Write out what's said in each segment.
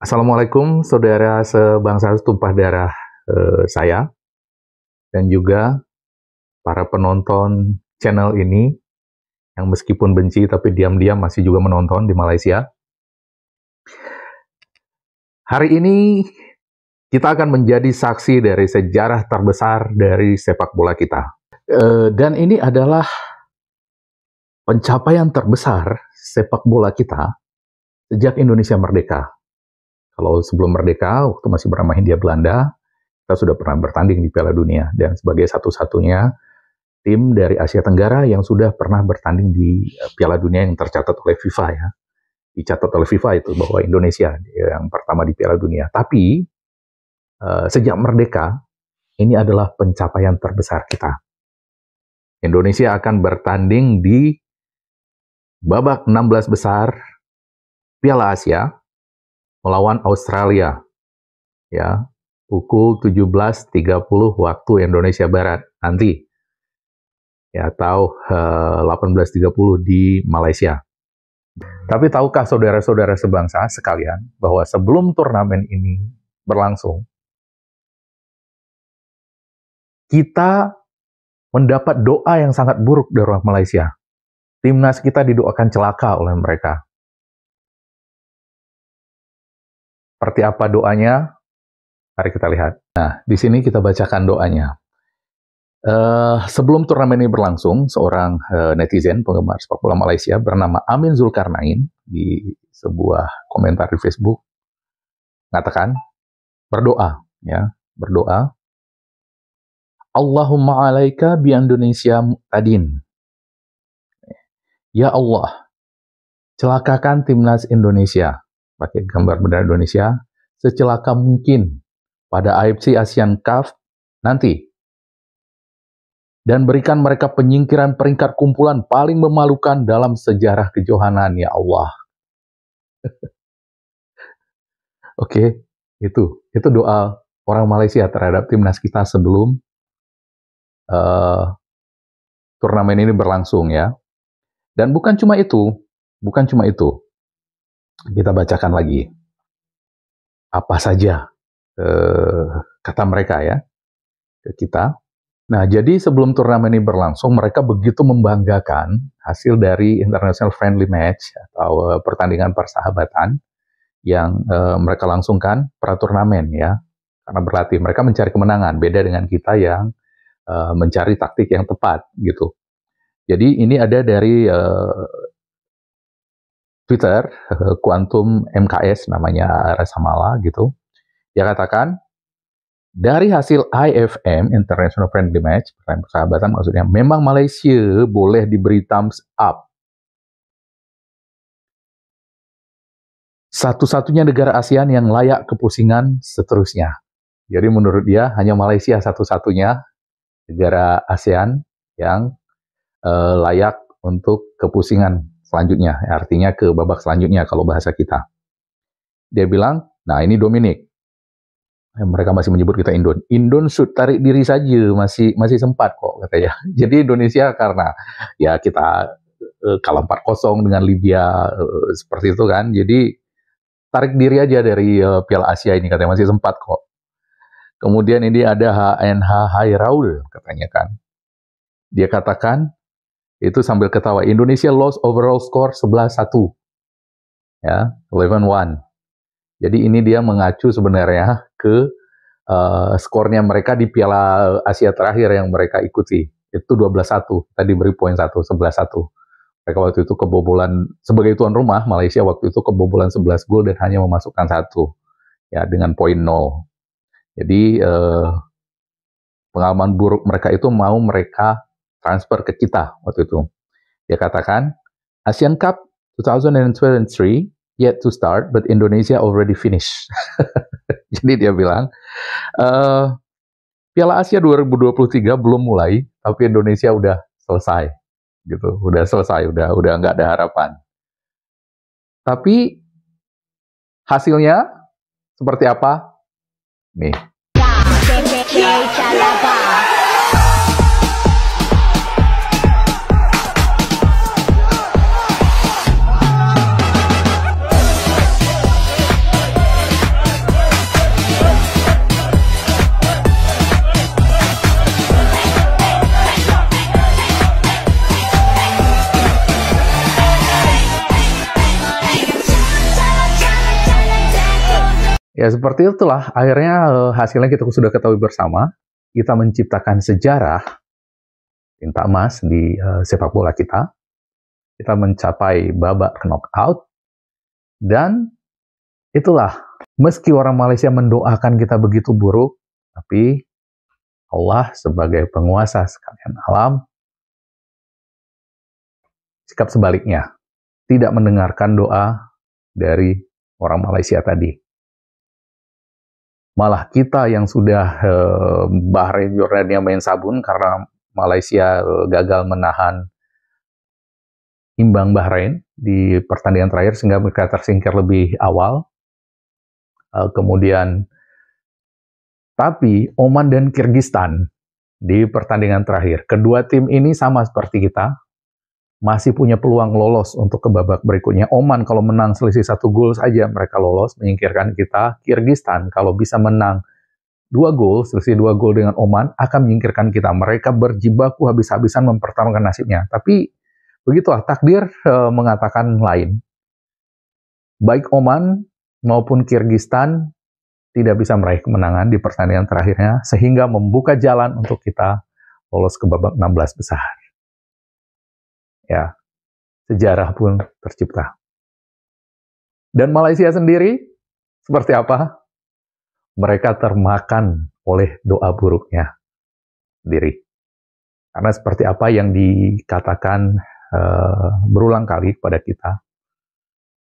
Assalamualaikum saudara sebangsa setumpah darah saya dan juga para penonton channel ini yang meskipun benci tapi diam-diam masih juga menonton di Malaysia. Hari ini kita akan menjadi saksi dari sejarah terbesar dari sepak bola kita. Dan ini adalah pencapaian terbesar sepak bola kita sejak Indonesia merdeka. Kalau sebelum merdeka, waktu masih bernama Hindia Belanda, kita sudah pernah bertanding di Piala Dunia. Dan sebagai satu-satunya tim dari Asia Tenggara yang sudah pernah bertanding di Piala Dunia yang tercatat oleh FIFA ya. Dicatat oleh FIFA itu bahwa Indonesia yang pertama di Piala Dunia. Tapi sejak merdeka, ini adalah pencapaian terbesar kita. Indonesia akan bertanding di babak 16 besar Piala Asia melawan Australia, ya, pukul 17.30 waktu Indonesia Barat nanti, ya, atau 18.30 di Malaysia. Tapi tahukah saudara-saudara sebangsa sekalian bahwa sebelum turnamen ini berlangsung, kita mendapat doa yang sangat buruk dari orang Malaysia. Timnas kita didoakan celaka oleh mereka. Seperti apa doanya? Mari kita lihat. Nah, di sini kita bacakan doanya. Sebelum turnamen ini berlangsung, seorang netizen penggemar sepak bola Malaysia bernama Amin Zulkarnain di sebuah komentar di Facebook mengatakan berdoa, ya, berdoa. Allahumma alaika bi Indonesia mu'tadin. Ya Allah, celakakan timnas Indonesia. Pakai gambar bendera Indonesia, secelaka mungkin pada AFC Asian Cup nanti. Dan berikan mereka penyingkiran peringkat kumpulan paling memalukan dalam sejarah kejohanan, ya Allah. Oke, itu doa orang Malaysia terhadap timnas kita sebelum turnamen ini berlangsung, ya. Dan bukan cuma itu. Kita bacakan lagi apa saja kata mereka ya ke kita. Nah, jadi sebelum turnamen ini berlangsung, mereka begitu membanggakan hasil dari International Friendly Match atau pertandingan persahabatan yang mereka langsungkan pra turnamen ya. Karena berlatih, mereka mencari kemenangan, beda dengan kita yang mencari taktik yang tepat gitu. Jadi ini ada dari Twitter, Quantum MKS namanya Rasamala gitu. Dia katakan, dari hasil IFM, International Friendly Match, persahabatan maksudnya, memang Malaysia boleh diberi thumbs up. Satu-satunya negara ASEAN yang layak kepusingan seterusnya. Jadi menurut dia, hanya Malaysia satu-satunya negara ASEAN yang layak untuk kepusingan selanjutnya, artinya ke babak selanjutnya kalau bahasa kita. Dia bilang, nah ini Dominik. Mereka masih menyebut kita Indon. Indon should tarik diri saja, masih sempat kok katanya. Jadi Indonesia karena ya kita kalah 4-0 dengan Libya seperti itu kan. Jadi tarik diri aja dari Piala Asia ini katanya, masih sempat kok. Kemudian ini ada HNH Hairaul katanya kan. Dia katakan itu sambil ketawa, Indonesia lost overall score 11-1. Ya, 11-1. Jadi ini dia mengacu sebenarnya ke skornya mereka di Piala Asia terakhir yang mereka ikuti. Itu 12-1. Tadi beri poin 1, 11-1. Mereka waktu itu kebobolan, sebagai tuan rumah, Malaysia waktu itu kebobolan 11 gol dan hanya memasukkan 1. Ya, dengan poin 0. Jadi pengalaman buruk mereka itu mau mereka transfer ke kita waktu itu. Dia katakan, Asian Cup 2023 yet to start, but Indonesia already finished. Jadi dia bilang, Piala Asia 2023 belum mulai, tapi Indonesia udah selesai. Gitu, udah selesai, udah nggak ada harapan. Tapi hasilnya seperti apa? Nih. Ya seperti itulah akhirnya hasilnya kita sudah ketahui bersama. Kita menciptakan sejarah tinta emas di sepak bola kita. Kita mencapai babak knockout. Dan itulah, meski orang Malaysia mendoakan kita begitu buruk, tapi Allah sebagai penguasa sekalian alam, sikap sebaliknya, tidak mendengarkan doa dari orang Malaysia tadi. Malah kita yang sudah Bahrain, Jordania main sabun karena Malaysia gagal menahan imbang Bahrain di pertandingan terakhir sehingga mereka tersingkir lebih awal. Kemudian tapi Oman dan Kyrgyzstan di pertandingan terakhir, kedua tim ini sama seperti kita, masih punya peluang lolos untuk ke babak berikutnya. Oman kalau menang selisih 1 gol saja mereka lolos, menyingkirkan kita. Kyrgyzstan kalau bisa menang 2 gol, selisih 2 gol dengan Oman, akan menyingkirkan kita. Mereka berjibaku habis-habisan mempertaruhkan nasibnya. Tapi begitulah, takdir mengatakan lain. Baik Oman maupun Kyrgyzstan tidak bisa meraih kemenangan di pertandingan terakhirnya, sehingga membuka jalan untuk kita lolos ke babak 16 besar. Ya, sejarah pun tercipta. Dan Malaysia sendiri, seperti apa? Mereka termakan oleh doa buruknya sendiri. Karena seperti apa yang dikatakan berulang kali kepada kita,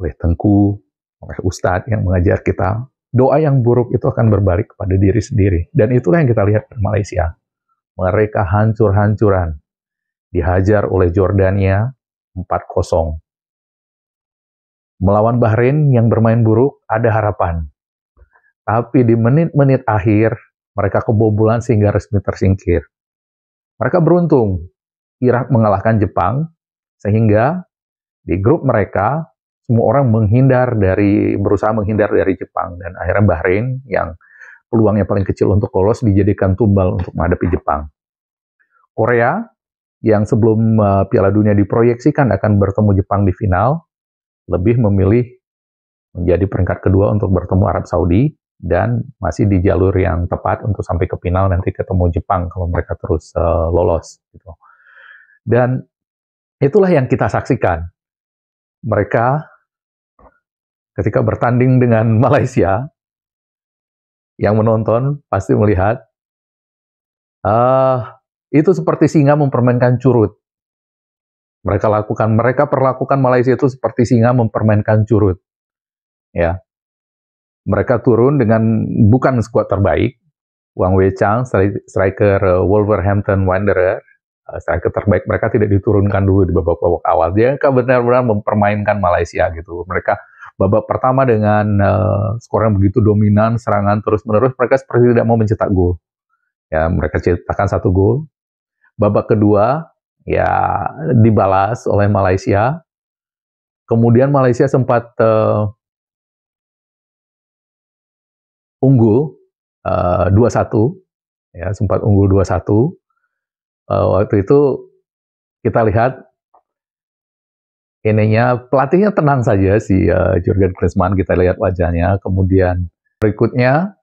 oleh Tengku, oleh Ustadz yang mengajar kita, doa yang buruk itu akan berbalik kepada diri sendiri. Dan itulah yang kita lihat di Malaysia. Mereka hancur-hancuran. Dihajar oleh Jordania 4-0. Melawan Bahrain yang bermain buruk, ada harapan. Tapi di menit-menit akhir, mereka kebobolan sehingga resmi tersingkir. Mereka beruntung, Irak mengalahkan Jepang, sehingga di grup mereka, semua orang berusaha menghindar dari Jepang. Dan akhirnya Bahrain, yang peluangnya paling kecil untuk lolos, dijadikan tumbal untuk menghadapi Jepang. Korea, yang sebelum Piala Dunia diproyeksikan akan bertemu Jepang di final, lebih memilih menjadi peringkat kedua untuk bertemu Arab Saudi, dan masih di jalur yang tepat untuk sampai ke final nanti ketemu Jepang kalau mereka terus lolos. Gitu. Dan itulah yang kita saksikan. Mereka ketika bertanding dengan Malaysia, yang menonton pasti melihat itu seperti singa mempermainkan curut. Mereka perlakukan Malaysia itu seperti singa mempermainkan curut. Ya. Mereka turun dengan bukan skuad terbaik. Wang Wei Chang, striker Wolverhampton Wanderers, striker terbaik, mereka tidak diturunkan dulu di babak-babak awal. Dia benar-benar mempermainkan Malaysia gitu. Mereka babak pertama dengan skor yang begitu dominan, serangan terus-menerus, mereka seperti tidak mau mencetak gol. Ya, mereka ciptakan 1 gol. Babak kedua, ya dibalas oleh Malaysia. Kemudian Malaysia sempat unggul 2-1, ya sempat unggul 2-1. Waktu itu kita lihat pelatihnya tenang saja si Jurgen Klinsmann, kita lihat wajahnya. Kemudian berikutnya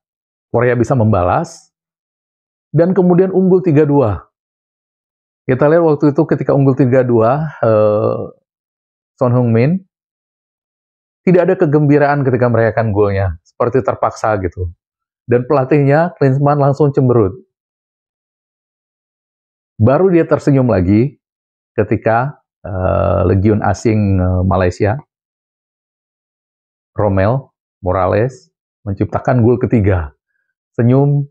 Korea bisa membalas dan kemudian unggul 3-2. Kita lihat waktu itu ketika unggul 3-2, Son Heung-min tidak ada kegembiraan ketika merayakan golnya, seperti terpaksa gitu. Dan pelatihnya, Klinsmann, langsung cemberut. Baru dia tersenyum lagi ketika legiun asing Malaysia, Romel Morales, menciptakan gol ketiga. Senyum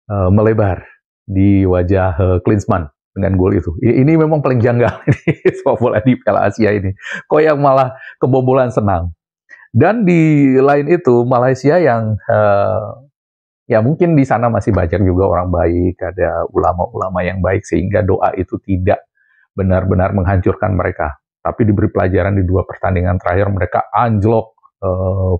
melebar di wajah Klinsmann dengan gol itu. Ini memang paling janggal di sepak bola di Piala Asia ini. Kok yang malah kebobolan senang. Dan di lain itu Malaysia yang ya mungkin di sana masih banyak juga orang baik, ada ulama-ulama yang baik sehingga doa itu tidak benar-benar menghancurkan mereka. Tapi diberi pelajaran di 2 pertandingan terakhir mereka anjlok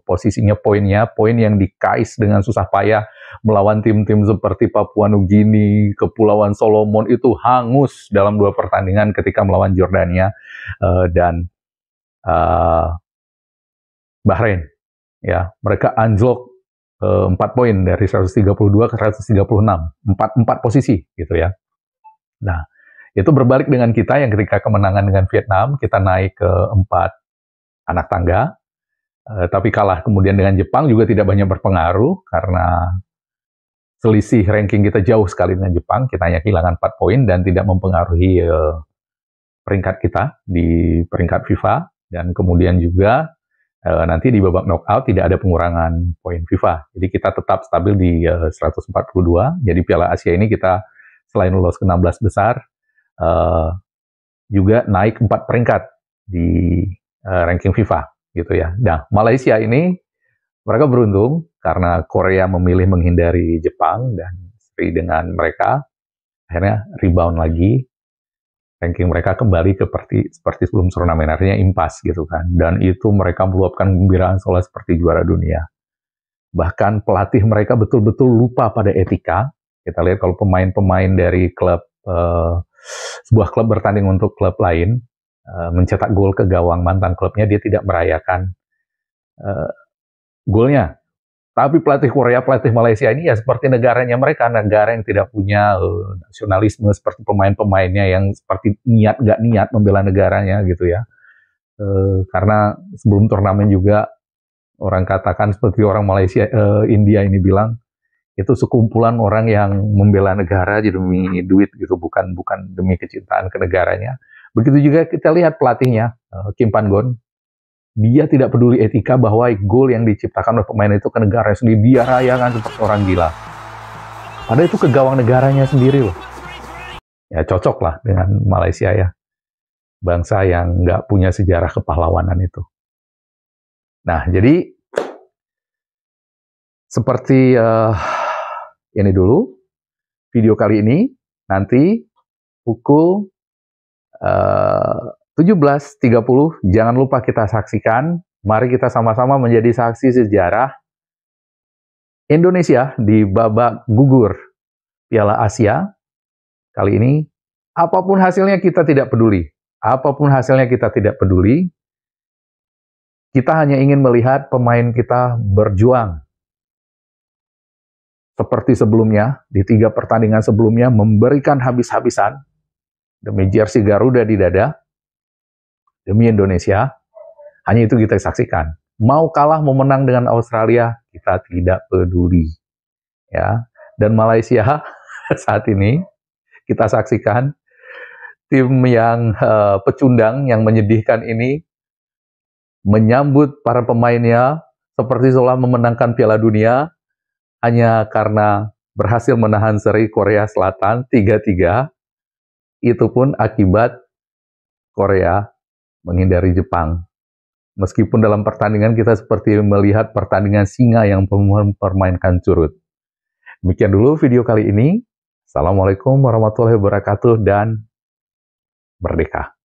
posisinya, poin yang dikais dengan susah payah melawan tim-tim seperti Papua Nugini, Kepulauan Solomon itu hangus dalam 2 pertandingan ketika melawan Jordania dan Bahrain. Ya, mereka anjlok 4 poin dari 132 ke 136, 4 posisi gitu ya. Nah, itu berbalik dengan kita yang ketika kemenangan dengan Vietnam, kita naik ke 4 anak tangga, tapi kalah kemudian dengan Jepang juga tidak banyak berpengaruh karena selisih ranking kita jauh sekali dengan Jepang, kita hanya kehilangan 4 poin dan tidak mempengaruhi peringkat kita di peringkat FIFA, dan kemudian juga nanti di babak knockout tidak ada pengurangan poin FIFA. Jadi kita tetap stabil di 142. Jadi Piala Asia ini kita selain lolos ke 16 besar, juga naik 4 peringkat di ranking FIFA gitu ya. Nah, Malaysia ini mereka beruntung karena Korea memilih menghindari Jepang dan seri dengan mereka, akhirnya rebound lagi. Ranking mereka kembali seperti sebelum turnamen, artinya impas gitu kan. Dan itu mereka meluapkan gembiraan seolah seperti juara dunia. Bahkan pelatih mereka betul-betul lupa pada etika. Kita lihat kalau pemain-pemain dari klub, sebuah klub bertanding untuk klub lain, mencetak gol ke gawang mantan klubnya, dia tidak merayakan golnya. Tapi pelatih Korea, pelatih Malaysia ini ya seperti negaranya mereka, negara yang tidak punya nasionalisme seperti pemain-pemainnya yang seperti nggak niat membela negaranya gitu ya. Karena sebelum turnamen juga orang katakan seperti orang Malaysia, India ini bilang, itu sekumpulan orang yang membela negara demi duit gitu, bukan demi kecintaan ke negaranya. Begitu juga kita lihat pelatihnya, Kim Pan-gon. Dia tidak peduli etika bahwa gol yang diciptakan oleh pemain itu ke negara sendiri, dia rayakan seperti orang gila. Padahal itu ke gawang negaranya sendiri loh. Ya cocok lah dengan Malaysia ya. Bangsa yang nggak punya sejarah kepahlawanan itu. Nah, jadi seperti ini dulu video kali ini. Nanti pukul 17.30, jangan lupa kita saksikan. Mari kita sama-sama menjadi saksi sejarah Indonesia di babak gugur Piala Asia. Kali ini, apapun hasilnya kita tidak peduli. Apapun hasilnya kita tidak peduli. Kita hanya ingin melihat pemain kita berjuang. Seperti sebelumnya, di 3 pertandingan sebelumnya, memberikan habis-habisan demi jersey Garuda di dada, demi Indonesia. Hanya itu kita saksikan. Mau kalah, mau menang dengan Australia, kita tidak peduli. Ya. Dan Malaysia saat ini kita saksikan tim yang pecundang, yang menyedihkan ini menyambut para pemainnya seperti seolah memenangkan Piala Dunia hanya karena berhasil menahan seri Korea Selatan 3-3. Itu pun akibat Korea menghindari Jepang. Meskipun dalam pertandingan kita seperti melihat pertandingan singa yang mempermainkan curut. Demikian dulu video kali ini. Assalamualaikum warahmatullahi wabarakatuh dan merdeka.